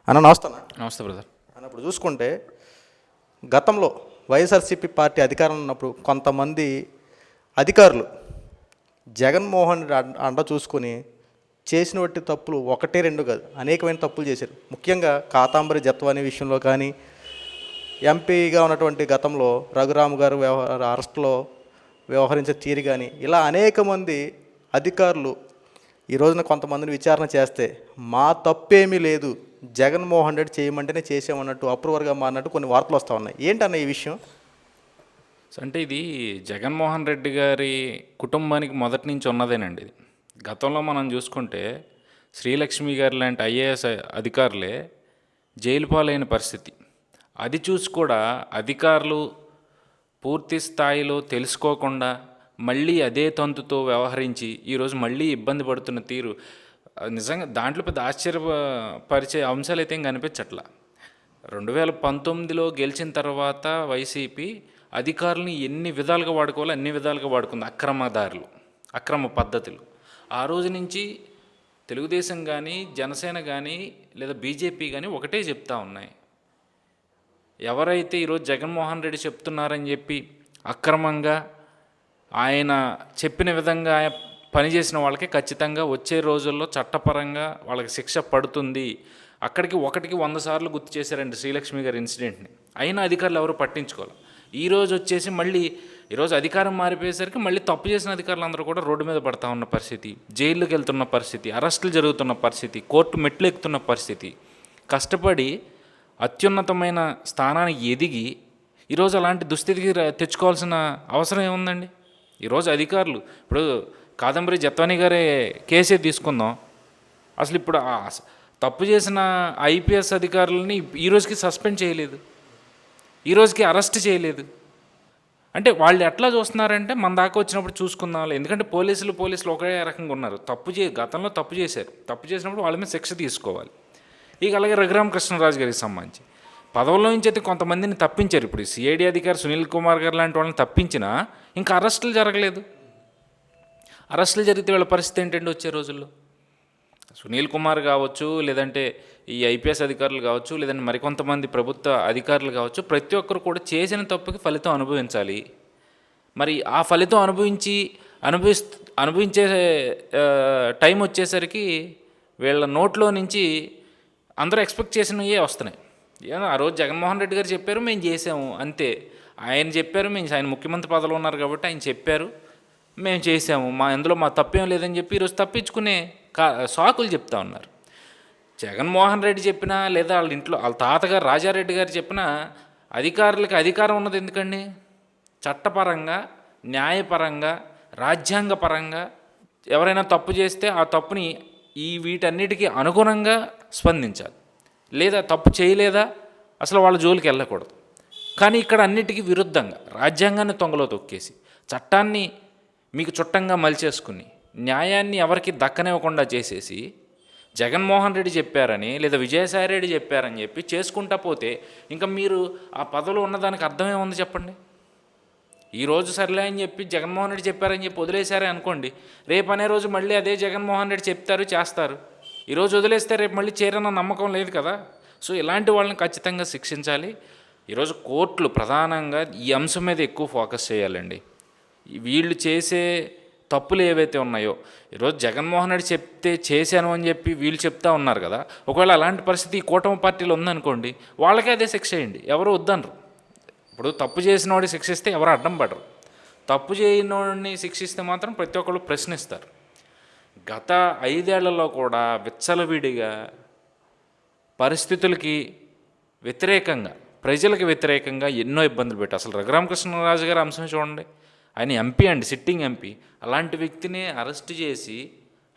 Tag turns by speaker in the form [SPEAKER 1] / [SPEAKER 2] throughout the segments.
[SPEAKER 1] అన్న నమస్తే.
[SPEAKER 2] నమస్తే బ్రదర్.
[SPEAKER 1] అన్నప్పుడు చూసుకుంటే గతంలో వైఎస్ఆర్సీపీ పార్టీ అధికారంలో ఉన్నప్పుడు కొంతమంది అధికారులు జగన్మోహన్ రెడ్డి అండ చూసుకొని చేసిన వట్టి తప్పులు ఒకటే రెండు కాదు అనేకమైన తప్పులు చేశారు. ముఖ్యంగా కాతాంబరి జత్వాని విషయంలో కానీ, ఎంపీగా ఉన్నటువంటి గతంలో రఘురాము గారు అరెస్టులో వ్యవహరించే తీరు కానీ, ఇలా అనేక మంది అధికారులు ఈ రోజున కొంతమందిని విచారణ చేస్తే మా తప్పేమీ లేదు, జగన్మోహన్ రెడ్డి చేయమంటేనే చేసామన్నట్టు అప్రూవర్గా మారినట్టు కొన్ని వార్తలు వస్తూ ఉన్నాయి. ఏంటన్న ఈ విషయం?
[SPEAKER 2] అంటే ఇది జగన్మోహన్ రెడ్డి గారి కుటుంబానికి మొదటి నుంచి ఉన్నదేనండి. ఇది గతంలో మనం చూసుకుంటే శ్రీలక్ష్మి గారు లాంటి ఐఏఎస్ అధికారులే జైలు పాలైన పరిస్థితి. అది చూసి కూడా అధికారులు పూర్తి స్థాయిలో తెలుసుకోకుండా మళ్ళీ అదే తంతుతో వ్యవహరించి ఈరోజు మళ్ళీ ఇబ్బంది పడుతున్న తీరు నిజంగా దాంట్లో పెద్ద ఆశ్చర్యపరిచే అంశాలు అయితే ఏం కనిపించట్లా. 2019లో గెలిచిన తర్వాత వైసీపీ అధికారులని ఎన్ని విధాలుగా వాడుకోవాలో అన్ని విధాలుగా వాడుకుంది. అక్రమదారులు, అక్రమ పద్ధతులు. ఆ రోజు నుంచి తెలుగుదేశం కానీ, జనసేన కానీ, లేదా బీజేపీ కానీ ఒకటే చెప్తా ఉన్నాయి. ఎవరైతే ఈరోజు జగన్మోహన్ రెడ్డి చెప్తున్నారని చెప్పి అక్రమంగా ఆయన చెప్పిన విధంగా పనిచేసిన వాళ్ళకి ఖచ్చితంగా వచ్చే రోజుల్లో చట్టపరంగా వాళ్ళకి శిక్ష పడుతుంది. అక్కడికి 100 సార్లు గుర్తు చేశారండి శ్రీలక్ష్మి గారి ఇన్సిడెంట్ని. అయినా అధికారులు ఎవరు పట్టించుకోవాలి. ఈరోజు వచ్చేసి మళ్ళీ ఈరోజు అధికారం మారిపోయేసరికి మళ్ళీ తప్పు చేసిన అధికారులు అందరూ కూడా రోడ్డు మీద పడతా ఉన్న పరిస్థితి, జైళ్ళకి వెళ్తున్న పరిస్థితి, అరెస్టులు జరుగుతున్న పరిస్థితి, కోర్టు మెట్లు ఎక్కుతున్న పరిస్థితి. కష్టపడి అత్యున్నతమైన స్థానానికి ఎదిగి ఈరోజు అలాంటి దుస్థితికి తెచ్చుకోవాల్సిన అవసరం ఏముందండి? ఈరోజు అధికారులు ఇప్పుడు కాదంబరి జత్వాని గారే కేసే తీసుకుందాం. అసలు ఇప్పుడు తప్పు చేసిన ఐపీఎస్ అధికారులని ఈరోజుకి సస్పెండ్ చేయలేదు, ఈరోజుకి అరెస్ట్ చేయలేదు. అంటే వాళ్ళు ఎట్లా చూస్తున్నారంటే మన దాకా వచ్చినప్పుడు చూసుకుందాం. ఎందుకంటే పోలీసులు ఒకే రకంగా ఉన్నారు. గతంలో తప్పు చేశారు. తప్పు చేసినప్పుడు వాళ్ళ మీద శిక్ష తీసుకోవాలి. ఇక అలాగే రఘురామకృష్ణరాజు గారికి సంబంధించి పదవుల్లో నుంచి అయితే కొంతమందిని తప్పించారు. ఇప్పుడు సిఐడి అధికారి సునీల్ కుమార్ గారు లాంటి వాళ్ళని తప్పించినా ఇంకా అరెస్టులు జరగలేదు. అరెస్టులు జరిగితే వీళ్ళ పరిస్థితి ఏంటంటే వచ్చే రోజుల్లో సునీల్ కుమార్ కావచ్చు, లేదంటే ఈ ఐపీఎస్ అధికారులు కావచ్చు, లేదంటే మరికొంతమంది ప్రభుత్వ అధికారులు కావచ్చు, ప్రతి ఒక్కరు కూడా చేసిన తప్పుకి ఫలితం అనుభవించాలి. మరి ఆ ఫలితం అనుభవించే టైం వచ్చేసరికి వీళ్ళ నోట్లో నుంచి అందరూ ఎక్స్పెక్ట్ చేసినవే వస్తున్నాయి. ఆ రోజు జగన్మోహన్ రెడ్డి గారు చెప్పారు, మేము చేసాము అంతే. ఆయన చెప్పారు, ఆయన ముఖ్యమంత్రి పదవిలో ఉన్నారు కాబట్టి ఆయన చెప్పారు, మేము చేసాము, ఇందులో మా తప్పేం లేదని చెప్పి ఈరోజు తప్పించుకునే సాకులు చెప్తా ఉన్నారు. జగన్మోహన్ రెడ్డి చెప్పినా, లేదా వాళ్ళ ఇంట్లో వాళ్ళ తాతగారు రాజారెడ్డి గారు చెప్పినా అధికారులకి అధికారం ఉన్నది ఎందుకండి? చట్టపరంగా, న్యాయపరంగా, రాజ్యాంగపరంగా ఎవరైనా తప్పు చేస్తే ఆ తప్పుని వీటన్నిటికీ అనుగుణంగా స్పందించాలి. లేదా తప్పు చేయలేదా అసలు వాళ్ళ జోలికి వెళ్ళకూడదు. కానీ ఇక్కడ అన్నిటికీ విరుద్ధంగా రాజ్యాంగాన్ని తొంగలో తొక్కేసి, చట్టాన్ని మీకు చుట్టంగా మలిచేసుకుని, న్యాయాన్ని ఎవరికి దక్కనివ్వకుండా చేసేసి జగన్మోహన్ రెడ్డి చెప్పారని లేదా విజయసాయి రెడ్డి చెప్పారని చెప్పి చేసుకుంటా పోతే ఇంకా మీరు ఆ పదవిలో ఉన్నదానికి అర్థమేముంది చెప్పండి? ఈరోజు సర్లే అని చెప్పి జగన్మోహన్ రెడ్డి చెప్పారని చెప్పి వదిలేశారే అనుకోండి, రేపు అనే రోజు మళ్ళీ అదే జగన్మోహన్ రెడ్డి చెప్తారు, చేస్తారు. ఈరోజు వదిలేస్తే రేపు మళ్ళీ చేరన్న నమ్మకం లేదు కదా. సో ఇలాంటి వాళ్ళని ఖచ్చితంగా శిక్షించాలి. ఈరోజు కోర్టులు ప్రధానంగా ఈ అంశం మీద ఎక్కువ ఫోకస్ చేయాలండి. వీళ్ళు చేసే తప్పులు ఏవైతే ఉన్నాయో, ఈరోజు జగన్మోహన్ రెడ్డి చెప్తే చేశాను అని చెప్పి వీళ్ళు చెప్తా ఉన్నారు కదా. ఒకవేళ అలాంటి పరిస్థితి ఈ కూటమి పార్టీలో ఉందనుకోండి, వాళ్ళకే అదే శిక్ష వేయండి, ఎవరు వద్దనరు. ఇప్పుడు తప్పు చేసిన వాడిని శిక్షిస్తే ఎవరు అడ్డం పడరు. తప్పు చేయని వాడిని శిక్షిస్తే మాత్రం ప్రతి ఒక్కళ్ళు ప్రశ్నిస్తారు. గత 5 ఏళ్లలో కూడా విచ్చలవిడిగా పరిస్థితులకి వ్యతిరేకంగా, ప్రజలకు వ్యతిరేకంగా ఎన్నో ఇబ్బందులు పెట్టారు. అసలు రఘురామకృష్ణరాజు గారి అంశం చూడండి. ఆయన ఎంపీ అండి, సిట్టింగ్ ఎంపీ. అలాంటి వ్యక్తిని అరెస్ట్ చేసి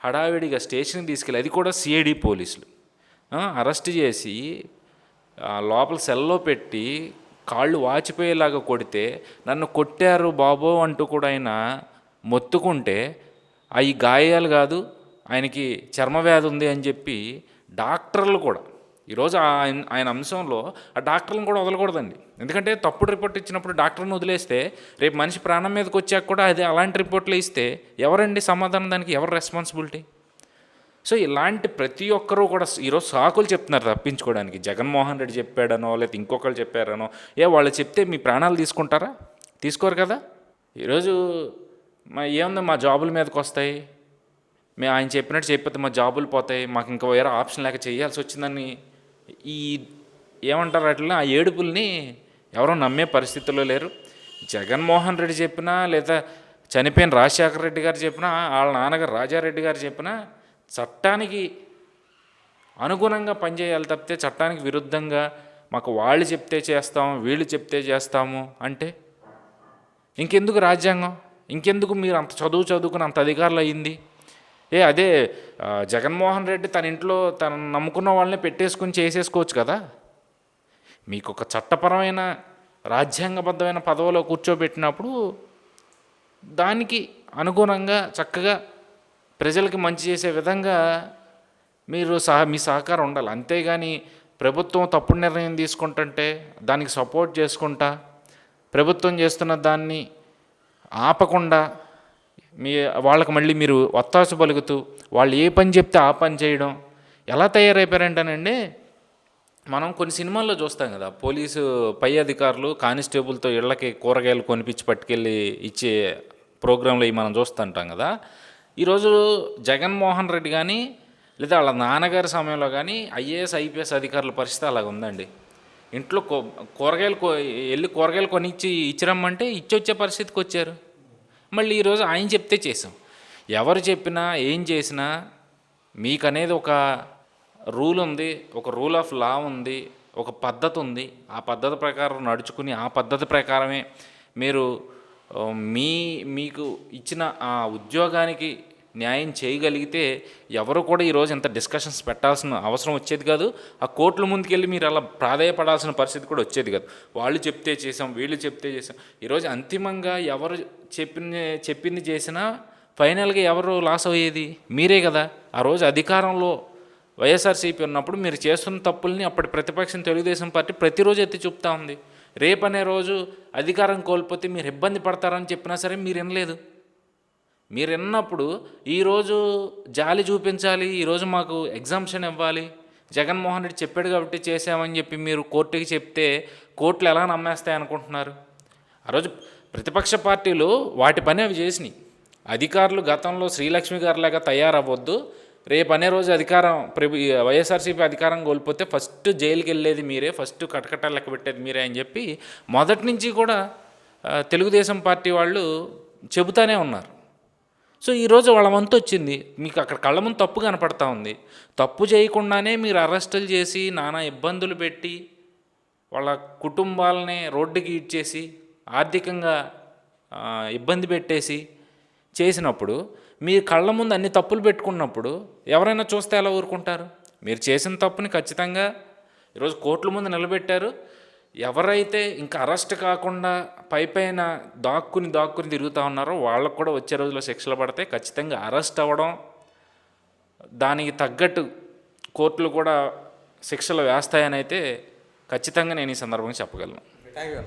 [SPEAKER 2] హడావిడిగా స్టేషన్కి తీసుకెళ్ళి, అది కూడా సిఐడి పోలీసులు అరెస్ట్ చేసి లోపల సెల్లో పెట్టి కాళ్ళు వాచిపోయేలాగా కొడితే, నన్ను కొట్టారు బాబో అంటూ కూడా ఆయన మొత్తుకుంటే, అవి గాయాలు కాదు, ఆయనకి చర్మవ్యాధి ఉంది అని చెప్పి డాక్టర్లు కూడా ఈరోజు ఆయన అంశంలో ఆ డాక్టర్లను కూడా వదలకూడదండి. ఎందుకంటే తప్పుడు రిపోర్ట్ ఇచ్చినప్పుడు డాక్టర్ని వదిలేస్తే రేపు మనిషి ప్రాణం మీదకి వచ్చాక కూడా అలాంటి రిపోర్ట్లు ఇస్తే ఎవరండి సమాధానం? దానికి ఎవరు రెస్పాన్సిబిలిటీ? సో ఇలాంటి ప్రతి ఒక్కరూ కూడా ఈరోజు సాకులు చెప్తున్నారు తప్పించుకోవడానికి. జగన్మోహన్ రెడ్డి చెప్పాడనో లేకపోతే ఇంకొకరు చెప్పారనో, వాళ్ళు చెప్తే మీ ప్రాణాలు తీసుకుంటారా? తీసుకోరు కదా. ఈరోజు ఏముంది, మా జాబుల మీదకి వస్తాయి, మేము ఆయన చెప్పినట్టు చెప్పితే మా జాబులు పోతాయి, మాకు ఇంకా వేరే ఆప్షన్ లేక చేయాల్సి వచ్చిందని ఈ ఏమంటారు అట్లా ఆ ఏడుపుల్ని ఎవరో నమ్మే పరిస్థితుల్లో లేరు. జగన్మోహన్ రెడ్డి చెప్పినా లేదా చనిపోయిన రాజశేఖర రెడ్డి గారు చెప్పినా వాళ్ళ నాన్నగారు రాజారెడ్డి గారు చెప్పినా చట్టానికి అనుగుణంగా పనిచేయాలి తప్పితే చట్టానికి విరుద్ధంగా మాకు వాళ్ళు చెప్తే చేస్తాము వీళ్ళు చెప్తే చేస్తాము అంటే ఇంకెందుకు రాజ్యాంగం? ఇంకెందుకు మీరు అంత చదువుకుని అంత అధికారులు అయ్యింది? అదే జగన్మోహన్ రెడ్డి తన ఇంట్లో తను నమ్ముకున్న వాళ్ళని పెట్టేసుకుని చేసేసుకోవచ్చు కదా. మీకు ఒక చట్టపరమైన రాజ్యాంగబద్ధమైన పదవిలో కూర్చోబెట్టినప్పుడు దానికి అనుగుణంగా చక్కగా ప్రజలకి మంచి చేసే విధంగా మీరు మీ సహకారం ఉండాలి. అంతేగాని ప్రభుత్వం తప్పుడు నిర్ణయం తీసుకుంటుంటే దానికి సపోర్ట్ చేసుకుంటా, ప్రభుత్వం చేస్తున్న దాన్ని ఆపకుండా వాళ్ళకి మళ్ళీ మీరు ఒత్తాసు పలుకుతూ వాళ్ళు ఏ పని చెప్తే ఆ పని చేయడం ఎలా తయారైపోయారంటేనండి. మనం కొన్ని సినిమాల్లో చూస్తాం కదా, పోలీసు పై అధికారులు కానిస్టేబుల్తో ఇళ్ళకి కూరగాయలు కొనిపించి పట్టుకెళ్ళి ఇచ్చే ప్రోగ్రాంలు మనం చూస్తుంటాం కదా. ఈరోజు జగన్మోహన్ రెడ్డి కానీ లేదా వాళ్ళ నాన్నగారి సమయంలో కానీ ఐఏఎస్ ఐపీఎస్ అధికారుల పరిస్థితి అలాగ ఉందండి. ఇంట్లో కూరగాయలు కొనిచ్చి ఇచ్చిరమ్మంటే ఇచ్చొచ్చే పరిస్థితికి వచ్చారు. మళ్ళీ ఈరోజు ఆయన చెప్తే చేసాం. ఎవరు చెప్పినా ఏం చేసినా మీకు అనేది ఒక రూల్ ఉంది, ఒక రూల్ ఆఫ్ లా ఉంది, ఒక పద్ధతి ఉంది. ఆ పద్ధతి ప్రకారం నడుచుకుని ఆ పద్ధతి ప్రకారమే మీరు మీకు ఇచ్చిన ఆ ఉద్యోగానికి న్యాయం చేయగలిగితే ఎవరు కూడా ఈరోజు ఇంత డిస్కషన్స్ పెట్టాల్సిన అవసరం వచ్చేది కాదు. ఆ కోర్టుల ముందుకెళ్ళి మీరు అలా ప్రాధాయపడాల్సిన పరిస్థితి కూడా వచ్చేది కాదు. వాళ్ళు చెప్తే చేసాం, వీళ్ళు చెప్తే చేసాం. ఈరోజు అంతిమంగా ఎవరు చెప్పింది చేసినా ఫైనల్గా ఎవరు లాస్ అయ్యేది? మీరే కదా. ఆ రోజు అధికారంలో వైఎస్ఆర్సీపీ ఉన్నప్పుడు మీరు చేస్తున్న తప్పుల్ని అప్పటి ప్రతిపక్షం తెలుగుదేశం పార్టీ ప్రతిరోజు ఎత్తి చూపుతూ ఉంది. రేపనే రోజు అధికారం కోల్పోతే మీరు ఇబ్బంది పడతారని చెప్పినా సరే మీరు వినలేదు. మీరు విన్నప్పుడు ఈరోజు జాలి చూపించాలి, ఈరోజు మాకు ఎగ్జామ్షన్ ఇవ్వాలి, జగన్మోహన్ రెడ్డి చెప్పాడు కాబట్టి చేసామని చెప్పి మీరు కోర్టుకి చెప్తే కోర్టులు ఎలా నమ్మేస్తాయి అనుకుంటున్నారు? ఆ రోజు ప్రతిపక్ష పార్టీలు వాటి పని అవి చేసినాయి. అధికారులు గతంలో శ్రీలక్ష్మి గారిలాగా తయారవ్వద్దు, రేపు అనే రోజు వైఎస్ఆర్సీపీ అధికారం కోల్పోతే ఫస్ట్ జైలుకి వెళ్ళేది మీరే, ఫస్ట్ కటకటాలు లెక్క పెట్టేది మీరే అని చెప్పి మొదటి నుంచి కూడా తెలుగుదేశం పార్టీ వాళ్ళు చెబుతానే ఉన్నారు. సో ఈరోజు వాళ్ళ వంతు వచ్చింది. మీకు అక్కడ కళ్ళ ముందు తప్పు కనపడతా ఉంది. తప్పు చేయకుండానే మీరు అరెస్టులు చేసి నానా ఇబ్బందులు పెట్టి వాళ్ళ కుటుంబాలని రోడ్డుకి ఇచ్చేసి ఆర్థికంగా ఇబ్బంది పెట్టేసి చేసినప్పుడు మీ కళ్ళ ముందు అన్ని తప్పులు పెట్టుకున్నప్పుడు ఎవరైనా చూస్తే ఎలా ఊరుకుంటారు? మీరు చేసిన తప్పుని ఖచ్చితంగా ఈరోజు కోర్టుల ముందు నిలబెట్టారు. ఎవరైతే ఇంకా అరెస్ట్ కాకుండా పైన దాక్కుని తిరుగుతూ ఉన్నారో వాళ్ళకు కూడా వచ్చే రోజుల్లో శిక్షలు పడితే ఖచ్చితంగా అరెస్ట్ అవ్వడం, దానికి తగ్గట్టు కోర్టులు కూడా శిక్షలు వేస్తాయని అయితే ఖచ్చితంగా నేను ఈ సందర్భంగా చెప్పగలను.
[SPEAKER 1] Thank you.